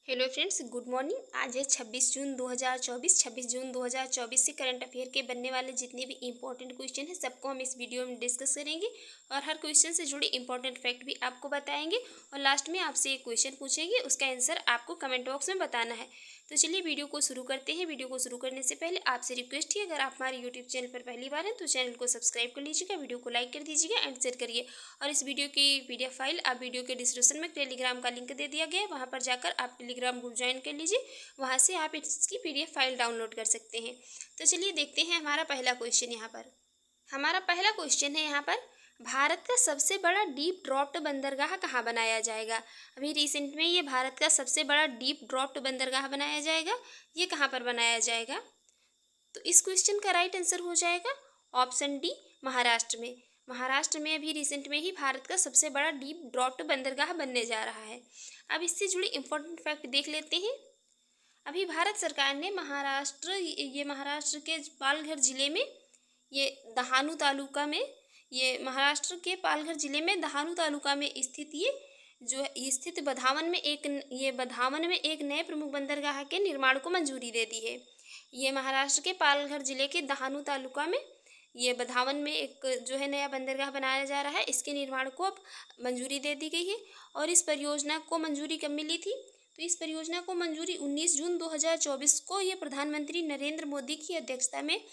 Hello friends, good morning. आज है 26 जून 2024। 26 जून 2024 से करंट अफेयर के बनने वाले जितने भी इंपॉर्टेंट क्वेश्चन हैं सबको हम इस वीडियो में डिस्कस करेंगे और हर क्वेश्चन से जुड़े इंपॉर्टेंट फैक्ट भी आपको बताएंगे और लास्ट में आपसे एक क्वेश्चन पूछेंगे, उसका आंसर आपको कमेंट बॉक्स में बताना है। तो चलिए वीडियो को शुरू करते हैं। वीडियो को शुरू करने से पहले आपसे रिक्वेस्ट है, अगर आप हमारे यूट्यूब चैनल पर पहली बार हैं तो चैनल को सब्सक्राइब कर लीजिएगा, वीडियो को लाइक कर दीजिएगा एंड शेयर करिए। और इस वीडियो की PDF फाइल आप वीडियो के डिस्क्रिप्शन में टेलीग्राम का लिंक दे दिया गया है, वहाँ पर जाकर आप टेलीग्राम ग्रुप ज्वाइन कर लीजिए, वहाँ से आप इसकी PDF फाइल डाउनलोड कर सकते हैं। तो चलिए देखते हैं हमारा पहला क्वेश्चन यहाँ पर। हमारा पहला क्वेश्चन है यहाँ पर, भारत का सबसे बड़ा डीप ड्रॉप्ड बंदरगाह कहाँ बनाया जाएगा। अभी रिसेंट में ये भारत का सबसे बड़ा डीप ड्रॉप्ड बंदरगाह बनाया जाएगा, ये कहाँ पर बनाया जाएगा। तो इस क्वेश्चन का राइट आंसर हो जाएगा ऑप्शन डी, महाराष्ट्र में। महाराष्ट्र में अभी रिसेंट में ही भारत का सबसे बड़ा डीप ड्रॉप्ड बंदरगाह बनने जा रहा है। अब इससे जुड़े इंपॉर्टेंट फैक्ट देख लेते हैं। अभी भारत सरकार ने महाराष्ट्र के पालघर जिले में ये दहानू तालुका में महाराष्ट्र के पालघर जिले में दहानू तालुका में स्थित बधावन में एक नए प्रमुख बंदरगाह के निर्माण को मंजूरी दे दी है। ये महाराष्ट्र के पालघर जिले के दहानू तालुका में ये बधावन में एक नया बंदरगाह बनाया जा रहा है, इसके निर्माण को अब मंजूरी दे दी गई है। और इस परियोजना को मंजूरी कब मिली थी, तो इस परियोजना को मंजूरी 19 जून 2024 को ये प्रधानमंत्री नरेंद्र मोदी की अध्यक्षता में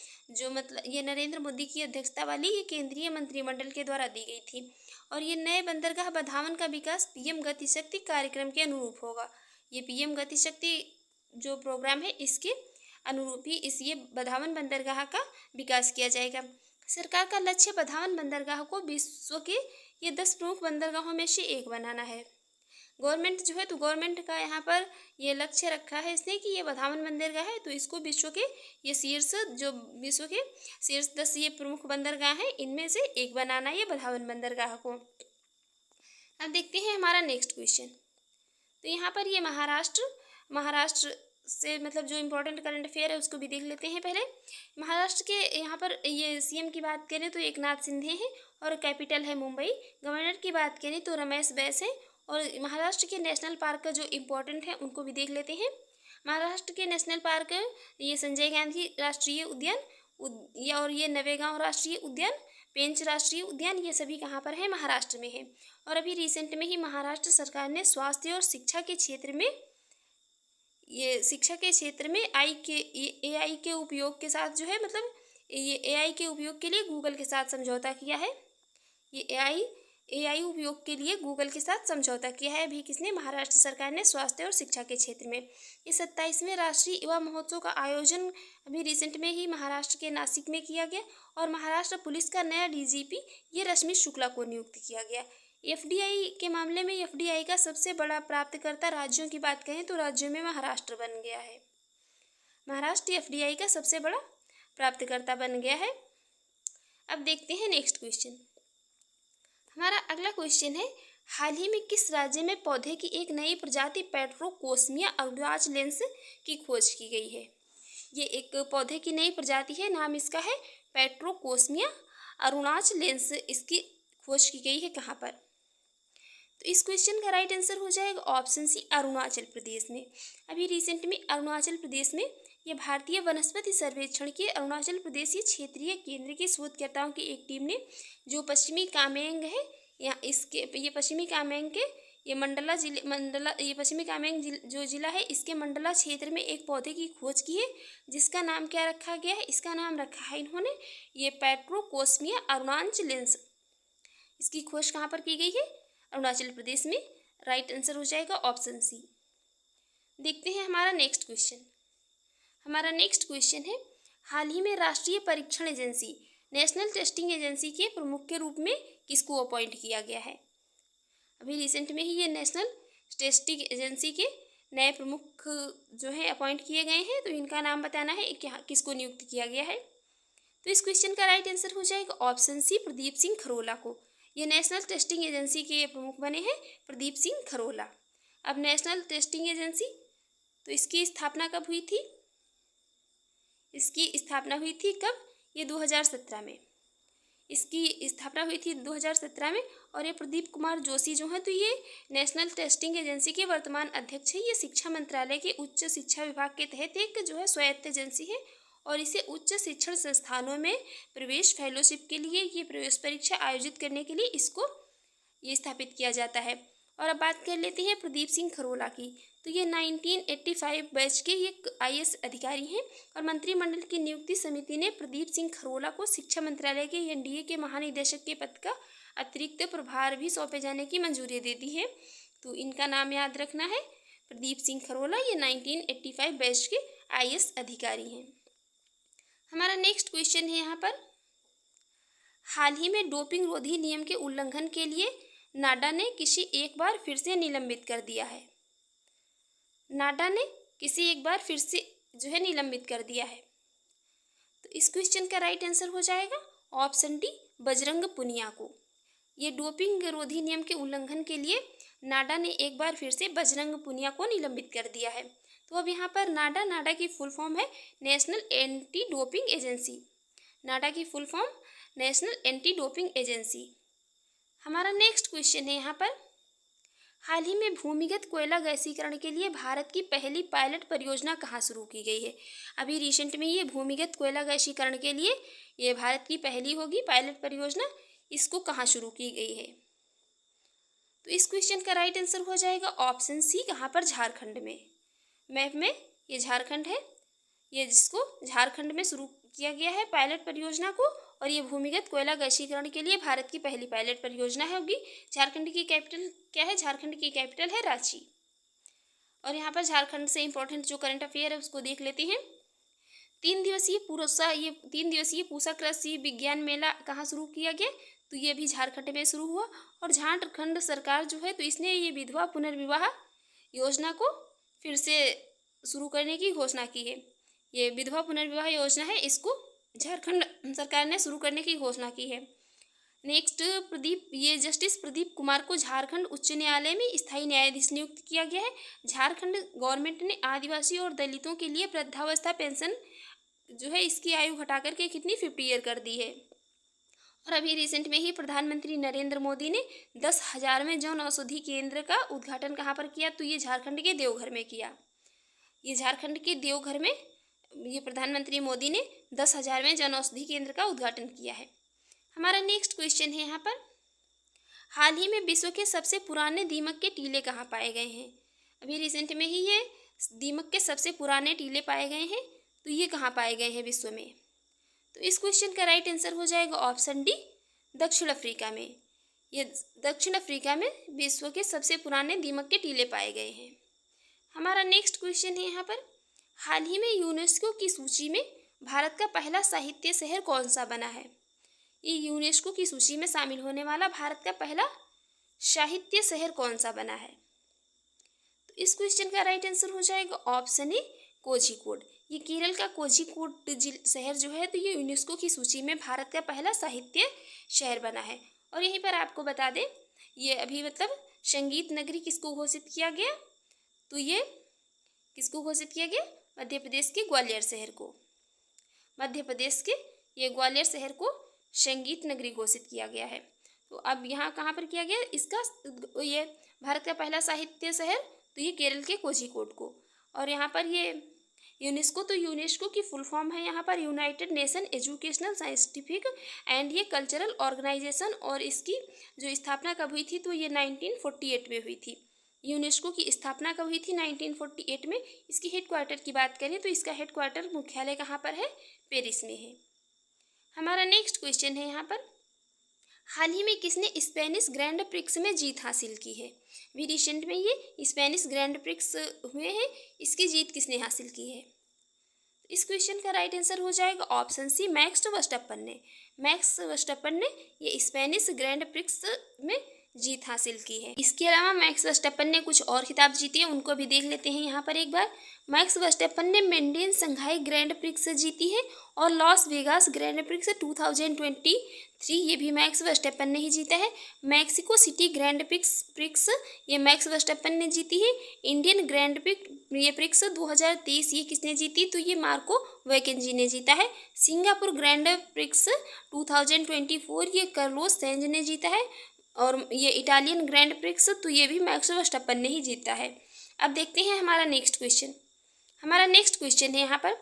नरेंद्र मोदी की अध्यक्षता वाली ये केंद्रीय मंत्रिमंडल के द्वारा दी गई थी। और ये नए बंदरगाह बधावन का विकास PM गति शक्ति कार्यक्रम के अनुरूप होगा। ये PM गति शक्ति जो प्रोग्राम है इसके अनुरूप ही ये बधावन बंदरगाह का विकास किया जाएगा। सरकार का लक्ष्य बधावन बंदरगाह को विश्व के ये 10 प्रमुख बंदरगाहों में से एक बनाना है। गवर्नमेंट का यहाँ पर ये लक्ष्य रखा है इसने कि ये बधावन बंदरगाह है तो इसको विश्व के शीर्ष 10 ये प्रमुख बंदरगाह हैं, इनमें से एक बनाना है ये बधावन बंदरगाह को। अब देखते हैं हमारा नेक्स्ट क्वेश्चन। तो यहाँ पर ये महाराष्ट्र से जो इम्पोर्टेंट करंट अफेयर है उसको भी देख लेते हैं। पहले महाराष्ट्र के यहाँ पर ये CM की बात करें तो एकनाथ शिंदे हैं और कैपिटल है मुंबई। गवर्नर की बात करें तो रमेश बैस हैं। और महाराष्ट्र के नेशनल पार्क का जो इम्पोर्टेंट है उनको भी देख लेते हैं। महाराष्ट्र के नेशनल पार्क ये संजय गांधी राष्ट्रीय उद्यान और ये नवेगांव राष्ट्रीय उद्यान, पेंच राष्ट्रीय उद्यान, ये सभी कहाँ पर है, महाराष्ट्र में है। और अभी रिसेंट में ही महाराष्ट्र सरकार ने स्वास्थ्य और शिक्षा के क्षेत्र में AI के उपयोग के साथ AI के उपयोग के लिए गूगल के साथ समझौता किया है। ये AI उपयोग के लिए गूगल के साथ समझौता किया है अभी किसने, महाराष्ट्र सरकार ने स्वास्थ्य और शिक्षा के क्षेत्र में। ये 27वें राष्ट्रीय युवा महोत्सव का आयोजन अभी रिसेंट में ही महाराष्ट्र के नासिक में किया गया। और महाराष्ट्र पुलिस का नया DGP ये रश्मि शुक्ला को नियुक्त किया गया। FDI के मामले में FDI का सबसे बड़ा प्राप्तकर्ता राज्यों की बात करें तो राज्यों में महाराष्ट्र बन गया है। महाराष्ट्र FDI का सबसे बड़ा प्राप्तकर्ता बन गया है। अब देखते हैं नेक्स्ट क्वेश्चन। हमारा अगला क्वेश्चन है, हाल ही में किस राज्य में पौधे की एक नई प्रजाति पेट्रोकोस्मिया अरुणाचलेंस की खोज की गई है। ये एक पौधे की नई प्रजाति है, नाम इसका है पेट्रोकोस्मिया अरुणाचलेंस। इसकी खोज की गई है कहाँ पर, तो इस क्वेश्चन का राइट आंसर हो जाएगा ऑप्शन सी, अरुणाचल प्रदेश में। अभी रिसेंट में अरुणाचल प्रदेश में ये भारतीय वनस्पति सर्वेक्षण के अरुणाचल प्रदेशीय क्षेत्रीय केंद्र के शोधकर्ताओं की एक टीम ने जो पश्चिमी कामेंग है ये पश्चिमी कामेंग के ये पश्चिमी कामेंग जो जिला है इसके मंडला क्षेत्र में एक पौधे की खोज की है, जिसका नाम क्या रखा गया है, इसका नाम रखा है इन्होंने ये पेट्रोकोस्मिया अरुणाचलेंस। इसकी खोज कहाँ पर की गई है, अरुणाचल प्रदेश में। राइट आंसर हो जाएगा ऑप्शन सी। देखते हैं हमारा नेक्स्ट क्वेश्चन है, हाल ही में राष्ट्रीय परीक्षण एजेंसी नेशनल टेस्टिंग एजेंसी के प्रमुख के रूप में किसको अपॉइंट किया गया है। अभी रिसेंट में ही ये नेशनल टेस्टिंग एजेंसी के नए प्रमुख अपॉइंट किए गए हैं, तो इनका नाम बताना है किसको नियुक्त किया गया है। तो इस क्वेश्चन का राइट आंसर हो जाएगा ऑप्शन सी, प्रदीप सिंह खरोला को। ये नेशनल टेस्टिंग एजेंसी के प्रमुख बने हैं प्रदीप सिंह खरोला। अब नेशनल टेस्टिंग एजेंसी तो इसकी स्थापना कब हुई थी, इसकी स्थापना हुई थी कब, ये 2017 में। इसकी स्थापना हुई थी 2017 में और ये प्रदीप कुमार जोशी जो हैं तो ये नेशनल टेस्टिंग एजेंसी के वर्तमान अध्यक्ष हैं। ये शिक्षा मंत्रालय के उच्च शिक्षा विभाग के तहत एक जो है स्वायत्त एजेंसी है और इसे उच्च शिक्षण संस्थानों में प्रवेश फेलोशिप के लिए ये प्रवेश परीक्षा आयोजित करने के लिए इसको ये स्थापित किया जाता है। और अब बात कर लेते हैं प्रदीप सिंह खरोला की। तो ये 1985 बैच के ये IAS अधिकारी हैं और मंत्रिमंडल की नियुक्ति समिति ने प्रदीप सिंह खरोला को शिक्षा मंत्रालय के NDA के महानिदेशक के पद का अतिरिक्त प्रभार भी सौंपे जाने की मंजूरी दे दी है। तो इनका नाम याद रखना है, प्रदीप सिंह खरोला, ये 1985 बैच के IAS अधिकारी हैं। हमारा नेक्स्ट क्वेश्चन है यहाँ पर, हाल ही में डोपिंग रोधी नियम के उल्लंघन के लिए नाडा ने किसी एक बार फिर से निलंबित कर दिया है। नाडा ने किसी एक बार फिर से जो है निलंबित कर दिया है। तो इस क्वेश्चन का राइट आंसर हो जाएगा ऑप्शन डी, बजरंग पुनिया को। ये डोपिंग रोधी नियम के उल्लंघन के लिए नाडा ने एक बार फिर से बजरंग पुनिया को निलंबित कर दिया है। तो अब यहाँ पर नाडा की फुल फॉर्म है नेशनल एंटी डोपिंग एजेंसी। नाडा की full form national anti doping agency. हमारा नेक्स्ट क्वेश्चन है यहाँ पर, हाल ही में भूमिगत कोयला गैसीकरण के लिए भारत की पहली पायलट परियोजना कहाँ शुरू की गई है। अभी रिसेंट में ये भूमिगत कोयला गैसीकरण के लिए ये भारत की पहली होगी पायलट परियोजना, इसको कहाँ शुरू की गई है। तो इस क्वेश्चन का राइट आंसर हो जाएगा ऑप्शन सी, कहाँ पर, झारखंड में। मैप में ये झारखंड है, ये जिसको झारखंड में शुरू किया गया है पायलट परियोजना को, और ये भूमिगत कोयला गैसीकरण के लिए भारत की पहली पायलट परियोजना है होगी। झारखंड की कैपिटल क्या है, झारखंड की कैपिटल है रांची। और यहाँ पर झारखंड से इंपॉर्टेंट जो करंट अफेयर है उसको देख लेते हैं। 3 दिवसीय पूसा कृषि विज्ञान मेला कहाँ शुरू किया गया, तो ये भी झारखंड में शुरू हुआ। और झारखंड सरकार जो है तो इसने ये विधवा पुनर्विवाह योजना को फिर से शुरू करने की घोषणा की है। ये विधवा पुनर्विवाह योजना है, इसको झारखंड सरकार ने शुरू करने की घोषणा की है। नेक्स्ट, जस्टिस प्रदीप कुमार को झारखंड उच्च न्यायालय में स्थायी न्यायाधीश नियुक्त किया गया है। झारखंड गवर्नमेंट ने आदिवासी और दलितों के लिए वृद्धावस्था पेंशन जो है इसकी आयु घटाकर के कितनी 50 ईयर कर दी है। और अभी रिसेंट में ही प्रधानमंत्री नरेंद्र मोदी ने 10,000वें जन औषधि केंद्र का उद्घाटन कहाँ पर किया, तो ये झारखंड के देवघर में किया। ये झारखंड के देवघर में ये प्रधानमंत्री मोदी ने 10,000वें जन औषधि केंद्र का उद्घाटन किया है। हमारा नेक्स्ट क्वेश्चन है यहाँ पर, हाल ही में विश्व के सबसे पुराने दीमक के टीले कहाँ पाए गए हैं। अभी रिसेंट में ही ये दीमक के सबसे पुराने टीले पाए गए हैं, तो ये कहाँ पाए गए हैं विश्व में। तो इस क्वेश्चन का राइट आंसर हो जाएगा ऑप्शन डी, दक्षिण अफ्रीका में। ये दक्षिण अफ्रीका में विश्व के सबसे पुराने दीमक के टीले पाए गए हैं। हमारा नेक्स्ट क्वेश्चन है यहाँ पर, हाल ही में यूनेस्को की सूची में भारत का पहला साहित्य शहर कौन सा बना है। ये यूनेस्को की सूची में शामिल होने वाला भारत का पहला साहित्य शहर कौन सा बना है। तो इस क्वेश्चन का राइट आंसर हो जाएगा ऑप्शन ए, कोझिकोड। ये केरल का कोझिकोड शहर जो है तो ये यूनेस्को की सूची में भारत का पहला साहित्य शहर बना है। और यहीं पर आपको बता दें, ये अभी मतलब संगीत नगरी किसको घोषित किया गया, तो ये किसको घोषित किया गया, मध्य प्रदेश के ग्वालियर शहर को। मध्य प्रदेश के ये ग्वालियर शहर को संगीत नगरी घोषित किया गया है। तो अब यहाँ कहाँ पर किया गया इसका, ये भारत का पहला साहित्य शहर तो ये केरल के कोझिकोड को। और यहाँ पर ये यूनेस्को, तो यूनेस्को की फुल फॉर्म है यहाँ पर United nation educational scientific and ये कल्चरल ऑर्गेनाइजेशन। और इसकी जो स्थापना कब हुई थी, तो ये 1948 में हुई थी। यूनेस्को की स्थापना कब हुई थी, 1948 में। इसकी हेडक्वार्टर की बात करें तो इसका हेडक्वार्टर मुख्यालय कहाँ पर है, पेरिस में है। हमारा नेक्स्ट क्वेश्चन है यहाँ पर, हाल ही में किसने स्पेनिश ग्रैंड प्रिक्स में जीत हासिल की है। अभी रिसेंट में ये स्पेनिश ग्रैंड प्रिक्स हुए हैं, इसकी जीत किसने हासिल की है। इस क्वेश्चन का राइट आंसर हो जाएगा ऑप्शन सी, मैक्स वर्स्टैपन ने। मैक्स वर्स्टैपन ने ये स्पेनिश ग्रैंड प्रिक्स में जीत हासिल की है। इसके अलावा मैक्स वर्स्टैपन ने कुछ और खिताब जीती है, उनको भी देख लेते हैं यहाँ पर एक बार। मैक्स वर्स्टैपन ने मेंडेन संघाई ग्रैंड प्रिक्स जीती है और लॉस वेगास ग्रैंड प्रिक्स 2023 ये भी मैक्स वर्स्टैपन ने ही जीता है। मैक्सिको सिटी ग्रैंड प्रिक्स ये मैक्स वर्स्टैपन ने जीती है। इंडियन ग्रैंड प्रिक्स 2023 ये किसने जीती, तो ये मार्को वैकेंजी ने जीता है। सिंगापुर ग्रैंड प्रिक्स 2024 ये कार्लोस सेंज ने जीता है। और ये इटालियन ग्रैंड प्रिक्स तो ये भी मैक्स वर्स्टैपेन ने ही जीता है। अब देखते हैं हमारा नेक्स्ट क्वेश्चन। हमारा नेक्स्ट क्वेश्चन है यहाँ पर,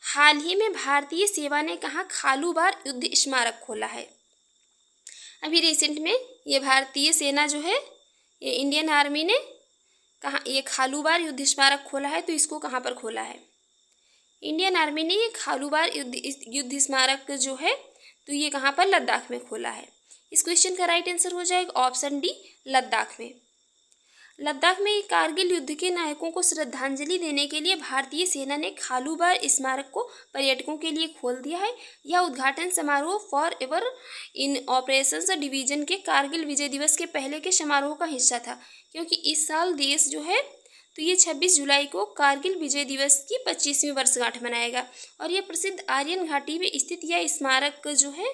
हाल ही में भारतीय सेवा ने कहाँ खालूबार युद्ध स्मारक खोला है। अभी रिसेंट में ये भारतीय सेना जो है, ये इंडियन आर्मी ने कहाँ ये खालूबार युद्ध स्मारक खोला है, तो इसको कहाँ पर खोला है। इंडियन आर्मी ने ये खालूबार युद्ध स्मारक जो है तो ये कहाँ पर, लद्दाख में खोला है। इस क्वेश्चन का राइट आंसर हो जाएगा ऑप्शन डी, लद्दाख में। लद्दाख में कारगिल युद्ध के नायकों को श्रद्धांजलि देने के लिए भारतीय सेना ने खालूबार स्मारक को पर्यटकों के लिए खोल दिया है। यह उद्घाटन समारोह for ever in operations division के कारगिल विजय दिवस के पहले के समारोह का हिस्सा था, क्योंकि इस साल देश जो है तो ये 26 जुलाई को कारगिल विजय दिवस की 25वीं वर्षगांठ मनाएगा। और ये प्रसिद्ध आर्यन घाटी में स्थित यह स्मारक जो है,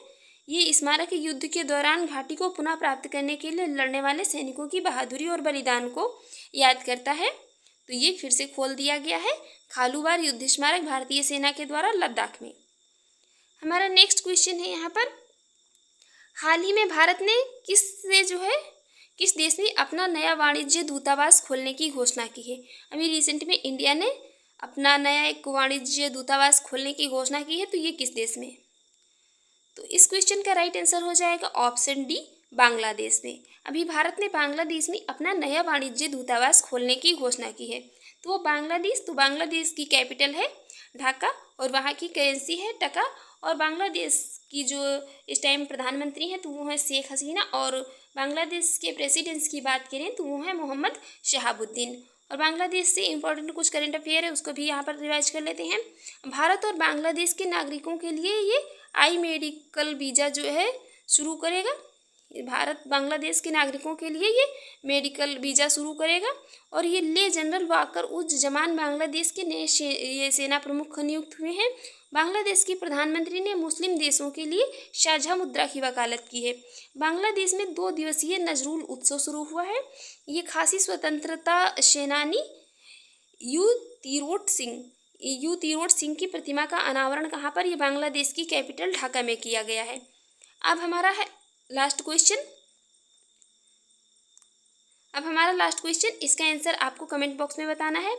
ये स्मारक युद्ध के दौरान घाटी को पुनः प्राप्त करने के लिए लड़ने वाले सैनिकों की बहादुरी और बलिदान को याद करता है। तो ये फिर से खोल दिया गया है खालूबार युद्ध स्मारक भारतीय सेना के द्वारा लद्दाख में। हमारा नेक्स्ट क्वेश्चन है यहाँ पर, हाल ही में भारत ने किस देश ने अपना नया वाणिज्य दूतावास खोलने की घोषणा की है। अभी रिसेंट में इंडिया ने अपना नया एक वाणिज्य दूतावास खोलने की घोषणा की है, तो ये किस देश में। तो इस क्वेश्चन का राइट आंसर हो जाएगा ऑप्शन डी, बांग्लादेश में। अभी भारत ने बांग्लादेश में अपना नया वाणिज्य दूतावास खोलने की घोषणा की है। तो बांग्लादेश की कैपिटल है ढाका और वहाँ की करेंसी है टका। और बांग्लादेश की जो इस टाइम प्रधानमंत्री हैं तो वो है शेख हसीना, और बांग्लादेश के प्रेसिडेंट्स की बात करें तो वो है मोहम्मद शहाबुद्दीन। और बांग्लादेश से इम्पोर्टेंट कुछ करंट अफेयर है, उसको भी यहाँ पर रिवाइज कर लेते हैं। भारत और बांग्लादेश के नागरिकों के लिए ये आई मेडिकल वीज़ा जो है शुरू करेगा। भारत बांग्लादेश के नागरिकों के लिए ये मेडिकल वीज़ा शुरू करेगा। और ये ले जनरल वाकर उज़-ज़मान बांग्लादेश के नए ये सेना प्रमुख नियुक्त हुए हैं। बांग्लादेश के प्रधानमंत्री ने मुस्लिम देशों के लिए साझा मुद्रा की वकालत की है। बांग्लादेश में 2 दिवसीय नजरुल उत्सव शुरू हुआ है। ये खासी स्वतंत्रता सेनानी यू तीरोट सिंह की प्रतिमा का अनावरण कहाँ पर, ये बांग्लादेश की कैपिटल ढाका में किया गया है। अब हमारा लास्ट क्वेश्चन, इसका आंसर आपको कमेंट बॉक्स में बताना है।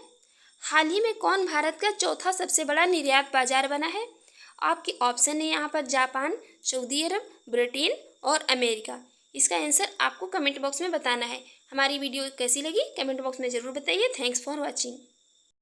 हाल ही में कौन भारत का चौथा सबसे बड़ा निर्यात बाजार बना है। आपके ऑप्शन है यहाँ पर जापान, सऊदी अरब, ब्रिटेन और अमेरिका। इसका आंसर आपको कमेंट बॉक्स में बताना है। हमारी वीडियो कैसी लगी कमेंट बॉक्स में ज़रूर बताइए। Thanks for watching.